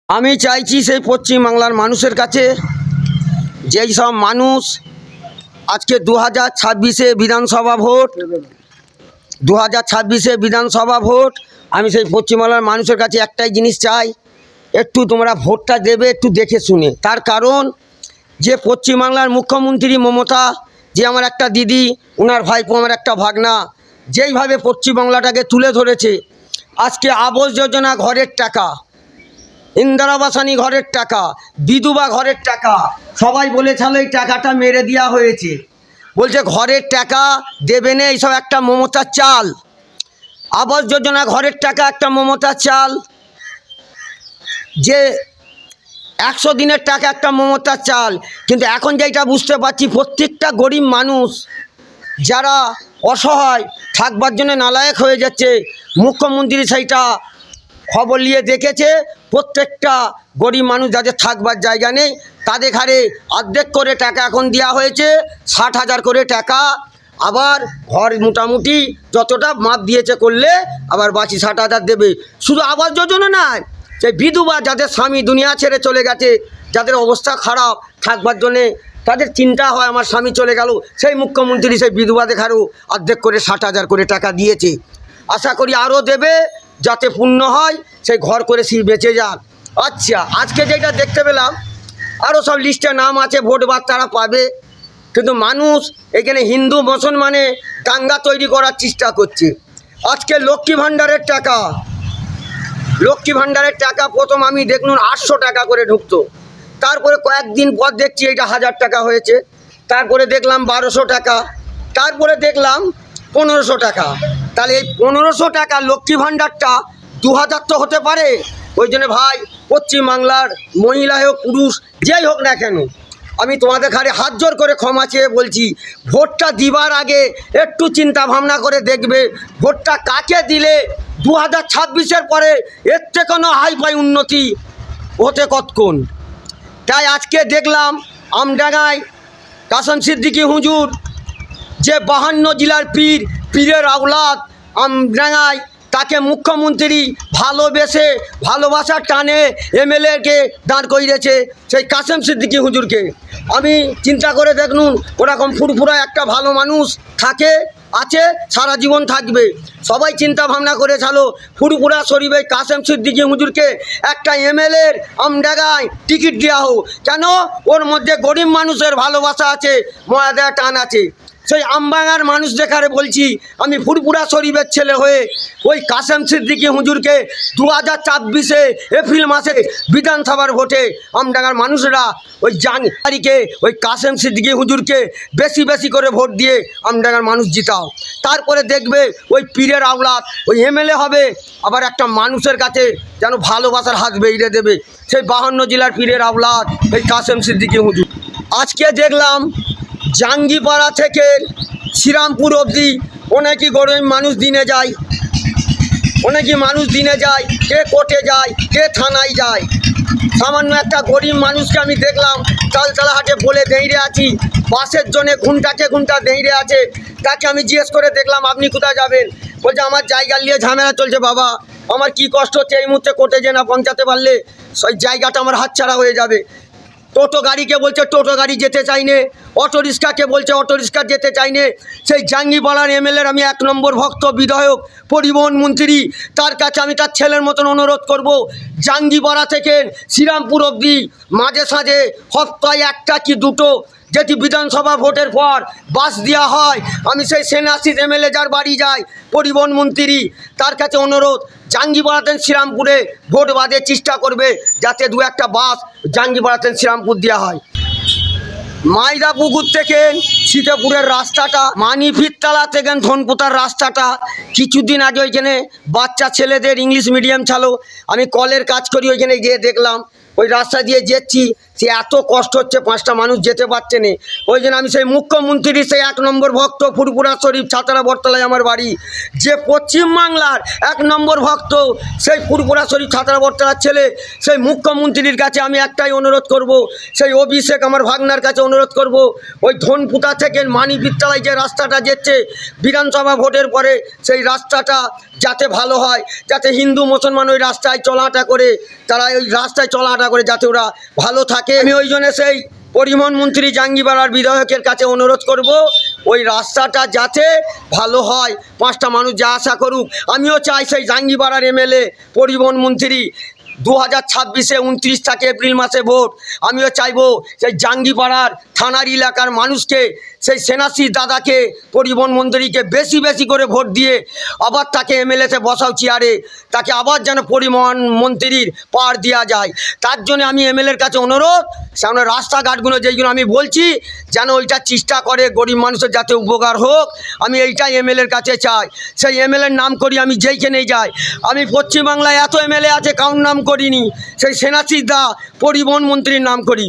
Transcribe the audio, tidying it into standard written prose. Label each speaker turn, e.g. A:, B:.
A: আমি চাইছি সেই পশ্চিমবাংলার মানুষের কাছে, যেই সব মানুষ আজকে 2026-এ বিধানসভা ভোট, 2026-এ বিধানসভা ভোট, আমি সেই পশ্চিমবাংলার মানুষের কাছে একটাই জিনিস চাই, একটু তোমরা ভোটটা দেবে একটু দেখে শুনে। তার কারণ যে পশ্চিমবাংলার মুখ্যমন্ত্রী মমতা, যে আমার একটা দিদি, ওনার ভাইপো আমার একটা ভাগনা, যেইভাবে পশ্চিমবাংলাটাকে তুলে ধরেছে, আজকে আবাস যোজনা ঘরের টাকা, ইন্দিরা আবাস ঘরের টাকা, বিধবা ঘরের টাকা, সবাই বলেছিল এই টাকাটা মেরে দেওয়া হয়েছে, বলছে ঘরের টাকা দেবে না, এইসব একটা মমতার চাল। আবাস যোজনা ঘরের টাকা একটা মমতার চাল, যে 100 দিনের টাকা একটা মমতার চাল। কিন্তু এখন যেটা বুঝতে পারছি, প্রত্যেকটা গরিব মানুষ যারা অসহায় থাকবার জন্য নালায়েক হয়ে যাচ্ছে, মুখ্যমন্ত্রী সেইটা খবর নিয়ে দেখেছে। প্রত্যেকটা গরিব মানুষ যাদের থাকবার জায়গা নেই, তাদের ঘরে অর্ধেক করে টাকা এখন দেওয়া হয়েছে, 60,000 করে টাকা। আবার ঘর মোটামুটি যতটা মাপ দিয়েছে করলে আবার বাকি 60,000 দেবে। শুধু আবাস যোজনা নয়, সেই বিধবা যাদের স্বামী দুনিয়া ছেড়ে চলে গেছে, যাদের অবস্থা খারাপ থাকবার জন্যে, তাদের চিন্তা হয় আমার স্বামী চলে গেল, সেই মুখ্যমন্ত্রী সেই বিধবাদের ঘরেও অর্ধেক করে 60,000 করে টাকা দিয়েছে। আশা করি আরও দেবে, যাতে পূর্ণ হয়, সেই ঘর করে সে বেঁচে যাক। আচ্ছা, আজকে যেটা দেখতে পেলাম, আরও সব লিস্টে নাম আছে, ভোট বাদ তারা পাবে, কিন্তু মানুষ এখানে হিন্দু মুসলমানে দাঙ্গা তৈরি করার চেষ্টা করছে। আজকে লক্ষ্মী ভাণ্ডারের টাকা, লক্ষ্মী ভাণ্ডারের টাকা প্রথম আমি দেখলুম 800 টাকা করে ঢুকতো, তারপরে কয়েকদিন পর দেখছি এটা 1000 টাকা হয়েছে, তারপরে দেখলাম 1200 টাকা, তারপরে দেখলাম 1500 টাকা। তাহলে এই 1500 টাকা লক্ষ্মী ভাণ্ডারটা 2000 তো হতে পারে। ওই জন্য ভাই, পশ্চিমবাংলার মহিলা হোক পুরুষ যেই হোক না কেন, আমি তোমাদের ঘরে হাত জোর করে ক্ষমা চেয়ে বলছি, ভোটটা দিবার আগে একটু চিন্তা ভাবনা করে দেখবে ভোটটা কাকে দিলে 2026-এর পরে এর থেকে কোনো হাইফাই উন্নতি হতে কতক্ষণ। তাই আজকে দেখলাম আমডাঙ্গায় কাসেম সিদ্দিকী হুজুর, যে 52 জেলার পীর, পীরের আওলাদ, আমডাঙ্গায় তাকে মুখ্যমন্ত্রী ভালোবেসে ভালোবাসার টানে এমএলএকে দাঁড় করিয়েছে, সেই কাসেম সিদ্দিকী হুজুরকে। আমি চিন্তা করে দেখুন, ওরকম ফুরফুরা একটা ভালো মানুষ থাকে, আছে, সারা জীবন থাকবে। সবাই চিন্তা ভাবনা করেছিল ফুরফুরা শরীফে কাসেম সিদ্দিকী হুজুরকে একটা এমএলএর আমডাঙ্গায় টিকিট দেওয়া হোক। কেন? ওর মধ্যে গরিব মানুষের ভালোবাসা আছে, ময়াদা টান আছে। সেই আমবাগার মানুষ দেখারে বলছি, আমি ফুরফুরা শরীফের ছেলে হয়ে ওই কাসেম সিদ্দিকী হুজুরকে 2024-এ এপ্রিল মাসে বিধানসভার ভোটে আমডাঙ্গার মানুষরা ওই জানুয়ারিকে ওই কাসেম সিদ্দিকী হুজুরকে বেশি বেশি করে ভোট দিয়ে আমডাঙ্গার মানুষ জিতাও। তারপরে দেখবে ওই পীরের আওলাদ ওই এমএলএ হবে, আবার একটা মানুষের কাছে যেন ভালোবাসার হাত বেরিয়ে দেবে, সেই 52 জেলার পীরের আওলাদ এই কাসেম সিদ্দিকী হুজুর। আজকে দেখলাম জাঙ্গিপাড়া থেকে শ্রীরামপুর অবধি অনেকই গরিব মানুষ দিনে যায়, অনেকই মানুষ দিনে যায়, কে কোর্টে যায়, কে থানায় যায়। সামান্য একটা গরিব মানুষকে আমি দেখলাম চালচালাহাটে বলে দাঁড়িয়ে আছি, বাসের জন্য ঘন্টাকে ঘন্টা দাঁড়িয়ে আছে। তাকে আমি জিজ্ঞেস করে দেখলাম, আপনি কোথায় যাবেন? বলছে আমার জায়গা নিয়ে ঝামেলা চলছে বাবা, আমার কি কষ্ট হচ্ছে, এই মুহূর্তে কোর্টে যে না পৌঁছাতে পারলে সেই জায়গাটা আমার হাতছাড়া হয়ে যাবে। টোটো গাড়িকে বলছে টোটো গাড়ি যেতে চাইনে, অটো রিক্সাকে বলছে অটো রিক্সা যেতে চাইনে। সেই জাঙ্গিপাড়ার এমএলএর আমি 1 নম্বর ভক্ত, বিধায়ক, পরিবহন মন্ত্রী, তার কাছে আমি তার ছেলের মতন অনুরোধ করব, জাঙ্গিপাড়া থেকে শ্রীরামপুর অবধি মাঝে সাঝে সপ্তাহে 1টা কি 2টো যেটি বিধানসভা ভোটের পর বাস দেওয়া হয়, আমি সেই সেনাশিস এমএলএ যার বাড়ি যাই, পরিবহন মন্ত্রী, তার কাছে অনুরোধ, জাঙ্গিপাড়াতে শ্রীরামপুরে ভোট বাদের চেষ্টা করবে, যাতে 2-1টা বাস জাঙ্গিপাড়াতে শ্রীরামপুর দেওয়া হয়। মাইদাপুকুর থেকে সীতাপুরের রাস্তাটা, মানিফিরতলা থেকে ধনপুতার রাস্তাটা, কিছুদিন আগে ওইখানে বাচ্চা ছেলেদের ইংলিশ মিডিয়াম চালো, আমি কলের কাজ করি, ওইখানে গিয়ে দেখলাম ওই রাস্তা দিয়ে যাচ্ছি, সে এত কষ্ট হচ্ছে, 5টা মানুষ যেতে পারছে না। ওই জন্য আমি সেই মুখ্যমন্ত্রীর সেই 1 নম্বর ভক্ত, ফুরপুরা শরীফ ছাতারা বটতলায় আমার বাড়ি, যে পশ্চিমবাংলার 1 নম্বর ভক্ত, সেই ফুরপুরা শরীফ ছাতারা বটতলার ছেলে, সেই মুখ্যমন্ত্রীর কাছে আমি একটাই অনুরোধ করব, সেই অভিষেক আমার ভাগনার কাছে অনুরোধ করব, ওই ধনপুতা থেকে মানি বিদ্যালয় যে রাস্তাটা যেচ্ছে বিধানসভা ভোটের পরে, সেই রাস্তাটা যাতে ভালো হয়, যাতে হিন্দু মুসলমান ওই রাস্তায় চলাহাঁটা করে, তারা ওই রাস্তায় চলাহাঁটা করে যাতে ওরা ভালো থাকে। আমি ওই জন্য সেই পরিবহন মন্ত্রী জাঙ্গিপাড়ার বিধায়কের কাছে অনুরোধ করব, ওই রাস্তাটা যাতে ভালো হয়, 5টা মানুষ যা আশা করুক। আমিও চাই সেই জাঙ্গিপাড়ার এমএলএ পরিবহন মন্ত্রী 2026-এ 29 থাকে এপ্রিল মাসে ভোট, আমিও চাইবো সেই জাঙ্গিপাড়ার থানার এলাকার মানুষকে, সেই সেনাশী দাদাকে, পরিবহন মন্ত্রীকে বেশি বেশি করে ভোট দিয়ে আবার তাকে এমএলএতে বসাও চেয়ারে, তাকে আবার যেন পরিবহন মন্ত্রীর পাওয়ার দেওয়া যায়। তার জন্য আমি এমএলএর কাছে অনুরোধ, সামনে রাস্তাঘাটগুলো যেইগুলো আমি বলছি যেন ওইটা চেষ্টা করে গরিব মানুষের যাতে উপকার হোক, আমি এইটাই এমএলএর কাছে চাই। সেই এমএলএর নাম করি আমি যেইখানেই যাই, আমি পশ্চিমবাংলায় এত এমএলএ আছে কাউর নাম করিনি, সেই সেনাশী দা পরিবহন মন্ত্রীর নাম করি।